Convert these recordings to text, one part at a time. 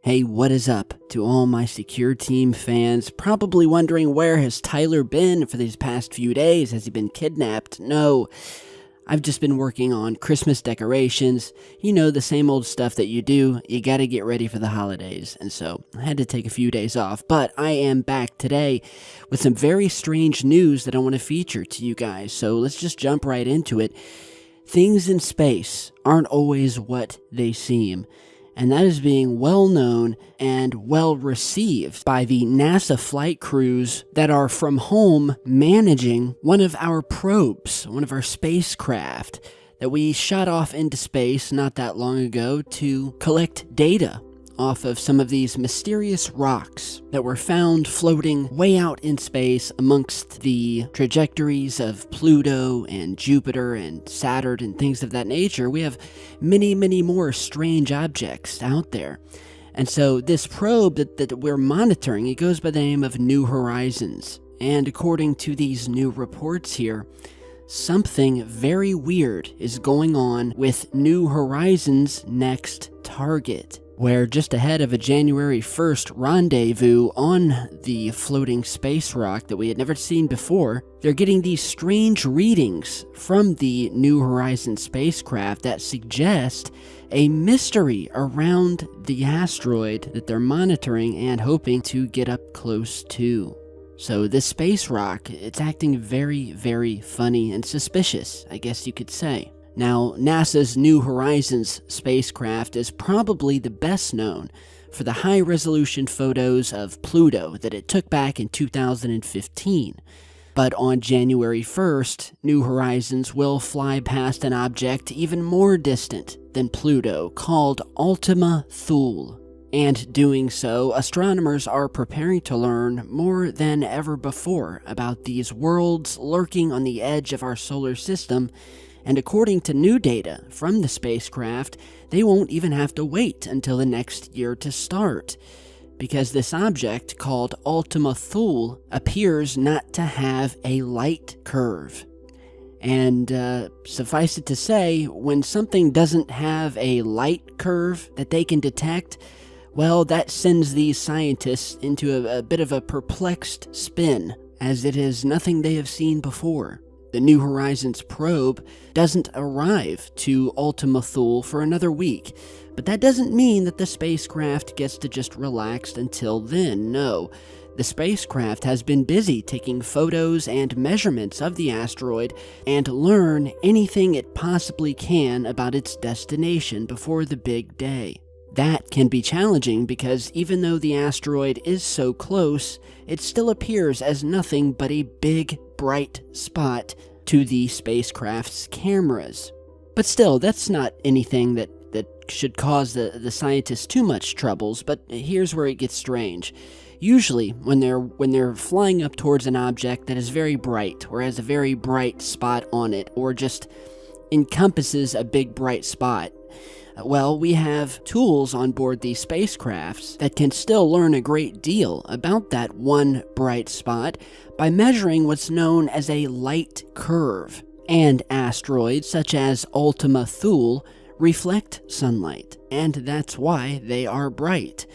Hey, what is up to all my Secure Team fans? Probably wondering, where has Tyler been for these past few days? Has he been kidnapped? No, I've just been working on Christmas decorations. You know, the same old stuff that you do. You gotta get ready for the holidays. And so I had to take a few days off, but I am back today with some very strange news that I want to feature to you guys. So let's just jump right into it. Things in space aren't always what they seem. And that is being well known and well received by the NASA flight crews that are from home managing one of our probes, one of our spacecraft that we shot off into space not that long ago to collect data off of some of these mysterious rocks that were found floating way out in space amongst the trajectories of Pluto and Jupiter and Saturn and things of that nature. We have many, many more strange objects out there. And so this probe that we're monitoring, it goes by the name of New Horizons. And according to these new reports here, something very weird is going on with New Horizons' next target, where just ahead of a January 1st rendezvous on the floating space rock that we had never seen before, they're getting these strange readings from the New Horizons spacecraft that suggest a mystery around the asteroid that they're monitoring and hoping to get up close to. So this space rock, it's acting very, very funny and suspicious, I guess you could say. Now, NASA's New Horizons spacecraft is probably the best known for the high-resolution photos of Pluto that it took back in 2015. But on January 1st, New Horizons will fly past an object even more distant than Pluto called Ultima Thule. And doing so, astronomers are preparing to learn more than ever before about these worlds lurking on the edge of our solar system. And according to new data from the spacecraft, they won't even have to wait until the next year to start, because this object, called Ultima Thule, appears not to have a light curve. And suffice it to say, when something doesn't have a light curve that they can detect, well, that sends these scientists into a bit of a perplexed spin, as it is nothing they have seen before. The New Horizons probe doesn't arrive to Ultima Thule for another week, but that doesn't mean that the spacecraft gets to just relax until then. No, the spacecraft has been busy taking photos and measurements of the asteroid and learn anything it possibly can about its destination before the big day. That can be challenging because even though the asteroid is so close, it still appears as nothing but a big, bright spot to the spacecraft's cameras. But still, that's not anything that should cause the scientists too much troubles, but here's where it gets strange. Usually, when they're flying up towards an object that is very bright, or has a very bright spot on it, or just encompasses a big bright spot, well, we have tools on board these spacecrafts that can still learn a great deal about that one bright spot by measuring what's known as a light curve. And asteroids such as Ultima Thule reflect sunlight, and that's why they are bright.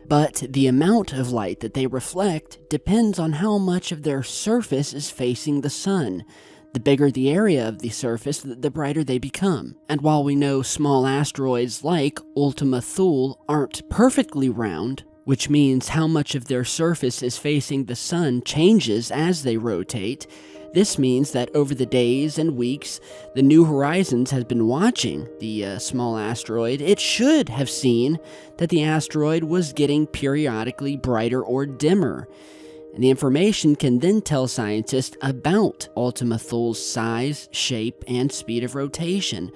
But the amount of light that they reflect depends on how much of their surface is facing the sun. The bigger the area of the surface, the brighter they become. And while we know small asteroids like Ultima Thule aren't perfectly round, which means how much of their surface is facing the sun changes as they rotate, this means that over the days and weeks the New Horizons has been watching the small asteroid, it should have seen that the asteroid was getting periodically brighter or dimmer. And the information can then tell scientists about Ultima Thule's size, shape, and speed of rotation.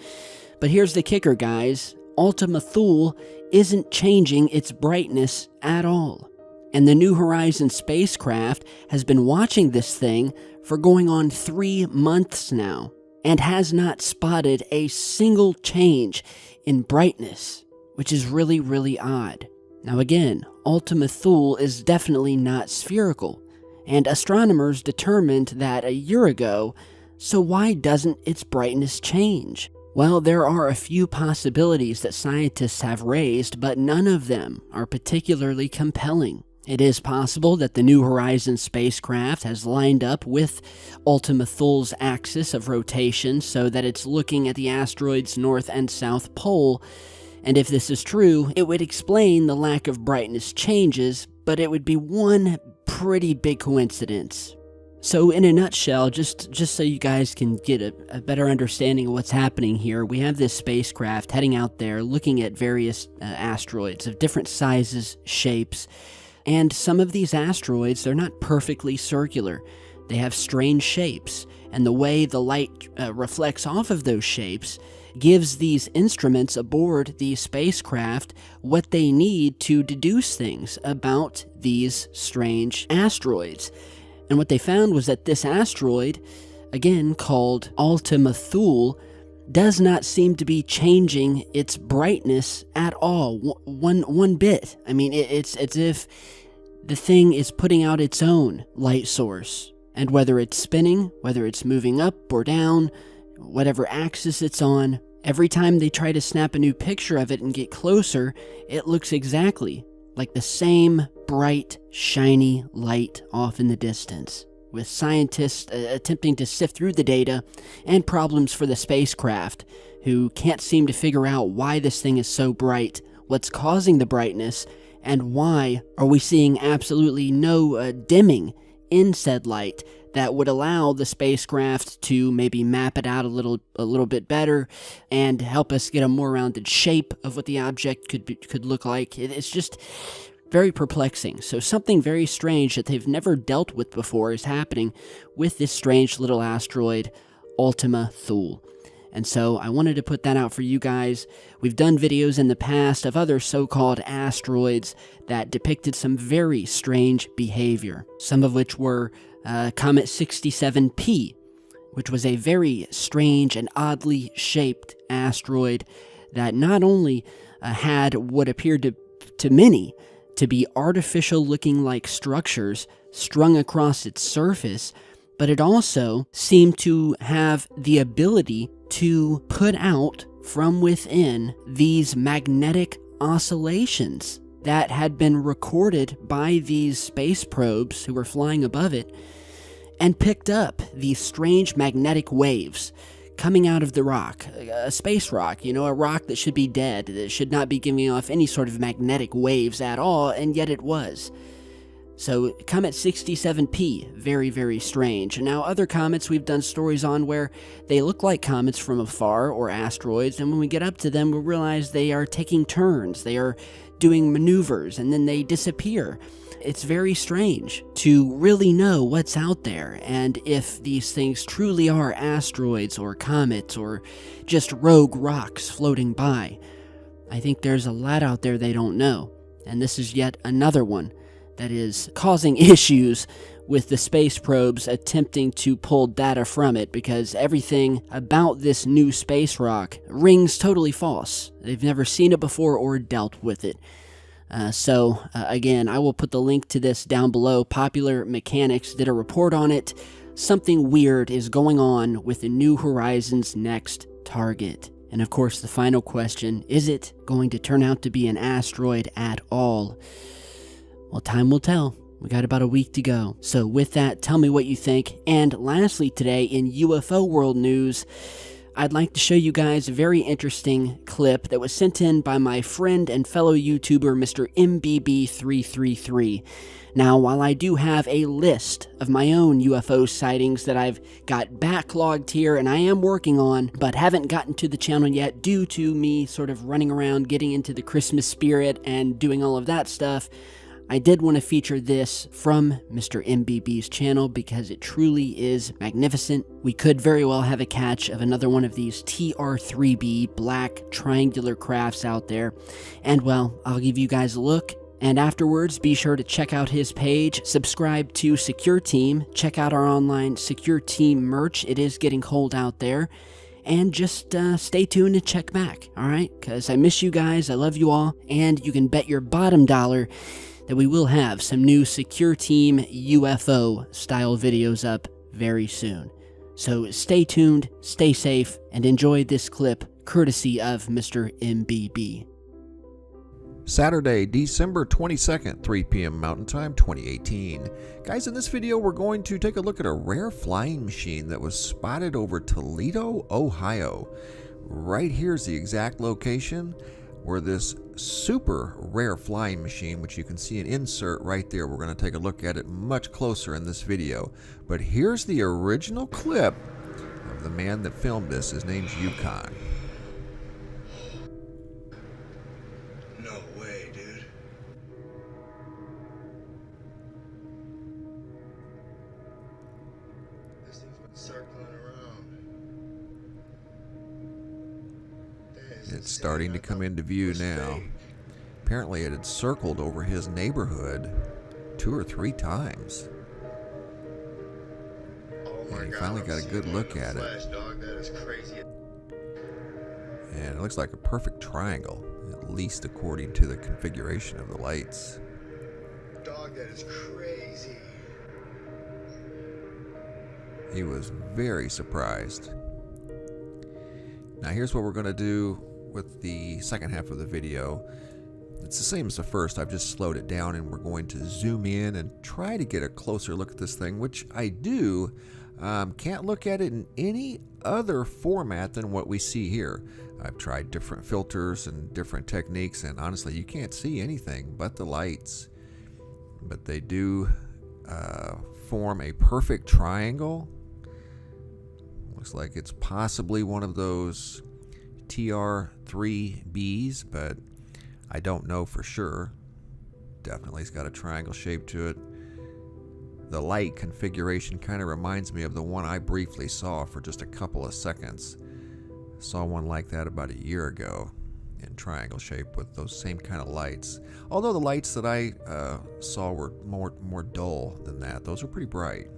But here's the kicker, guys. Ultima Thule isn't changing its brightness at all. And the New Horizons spacecraft has been watching this thing for going on 3 months now, and has not spotted a single change in brightness, which is really, really odd. Now again, Ultima Thule is definitely not spherical, and astronomers determined that a year ago, so why doesn't its brightness change? Well, there are a few possibilities that scientists have raised, but none of them are particularly compelling. It is possible that the New Horizons spacecraft has lined up with Ultima Thule's axis of rotation so that it's looking at the asteroid's north and south pole, and if this is true, it would explain the lack of brightness changes, but it would be one pretty big coincidence. So in a nutshell, just so you guys can get a better understanding of what's happening here, we have this spacecraft heading out there looking at various asteroids of different sizes, shapes, and some of these asteroids, they're not perfectly circular. They have strange shapes, and the way the light reflects off of those shapes gives these instruments aboard the spacecraft what they need to deduce things about these strange asteroids. And what they found was that this asteroid, again called Ultima Thule, does not seem to be changing its brightness at all, one bit. I mean, it's as if the thing is putting out its own light source. And whether it's spinning, whether it's moving up or down, whatever axis it's on, every time they try to snap a new picture of it and get closer, it looks exactly like the same bright, shiny light off in the distance, with scientists attempting to sift through the data and problems for the spacecraft, who can't seem to figure out why this thing is so bright, what's causing the brightness, and why are we seeing absolutely no dimming in said light that would allow the spacecraft to maybe map it out a little bit better and help us get a more rounded shape of what the object could look like. It's just very perplexing. So something very strange that they've never dealt with before is happening with this strange little asteroid, Ultima Thule. And so I wanted to put that out for you guys. We've done videos in the past of other so-called asteroids that depicted some very strange behavior, some of which were Comet 67P, which was a very strange and oddly shaped asteroid that not only had what appeared to many to be artificial-looking like structures strung across its surface, but it also seemed to have the ability to put out from within these magnetic oscillations that had been recorded by these space probes who were flying above it, and picked up these strange magnetic waves coming out of the rock, a space rock, a rock that should be dead, that should not be giving off any sort of magnetic waves at all, and yet it was. So, Comet 67P, very, very strange. Now, other comets we've done stories on where they look like comets from afar, or asteroids, and when we get up to them, we realize they are taking turns, they are doing maneuvers, and then they disappear. It's very strange to really know what's out there, and if these things truly are asteroids, or comets, or just rogue rocks floating by. I think there's a lot out there they don't know, and this is yet another one that is causing issues with the space probes attempting to pull data from it, because everything about this new space rock rings totally false. They've never seen it before or dealt with it. Again, I will put the link to this down below. Popular Mechanics did a report on it. Something weird is going on with the New Horizons' next target. And of course, the final question, is it going to turn out to be an asteroid at all? Well, time will tell. We got about a week to go. So with that, tell me what you think. And lastly today, in UFO world news, I'd like to show you guys a very interesting clip that was sent in by my friend and fellow YouTuber, Mr. MBB333. Now, while I do have a list of my own UFO sightings that I've got backlogged here and I am working on, but haven't gotten to the channel yet due to me sort of running around, getting into the Christmas spirit and doing all of that stuff, I did want to feature this from Mr. MBB's channel because it truly is magnificent. We could very well have a catch of another one of these TR-3B black triangular crafts out there. And well, I'll give you guys a look. And afterwards, be sure to check out his page, subscribe to Secure Team, check out our online Secure Team merch. It is getting cold out there. And just stay tuned and check back, alright? Because I miss you guys, I love you all, and you can bet your bottom dollar that we will have some new Secure Team UFO style videos up very soon. So stay tuned, stay safe, and enjoy this clip courtesy of Mr. MBB. Saturday, December 22nd, 3 p.m. Mountain Time, 2018. Guys, in this video, we're going to take a look at a rare flying machine that was spotted over Toledo, Ohio. Right here's the exact location where this super rare flying machine, which you can see an insert right there. We're going to take a look at it much closer in this video. But here's the original clip of the man that filmed this. His name's Yukon. No way, dude. This thing's been circling around. It's starting to come into view now. Apparently it had circled over his neighborhood 2 or 3 times. And he finally got a good look at it. And it looks like a perfect triangle, at least according to the configuration of the lights. Dog, that is crazy. He was very surprised. Now here's what we're going to do with the second half of the video. It's the same as the first. I've just slowed it down and we're going to zoom in and try to get a closer look at this thing, which I do. Can't look at it in any other format than what we see here. I've tried different filters and different techniques, and honestly you can't see anything but the lights. But they do form a perfect triangle. Looks like it's possibly one of those TR3Bs, but I don't know for sure. Definitely it's got a triangle shape to it. The light configuration kind of reminds me of the one I briefly saw for just a couple of seconds. Saw one like that about a year ago in triangle shape with those same kind of lights. Although the lights that I saw were more dull than that. Those are pretty bright.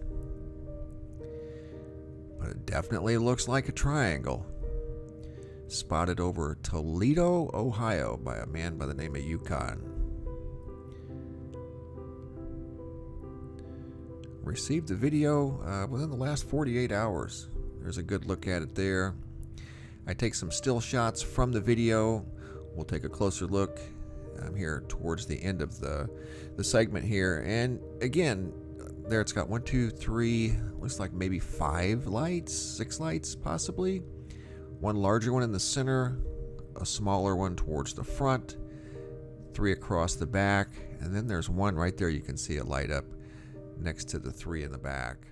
But it definitely looks like a triangle. Spotted over Toledo, Ohio by a man by the name of Yukon. Received the video within the last 48 hours. There's a good look at it there. I take some still shots from the video. We'll take a closer look here towards the end of the segment here. And again, there it's got 1, 2, 3, looks like maybe 5 lights, 6 lights possibly. One larger one in the center, a smaller one towards the front, 3 across the back, and then there's one right there you can see it light up next to the 3 in the back.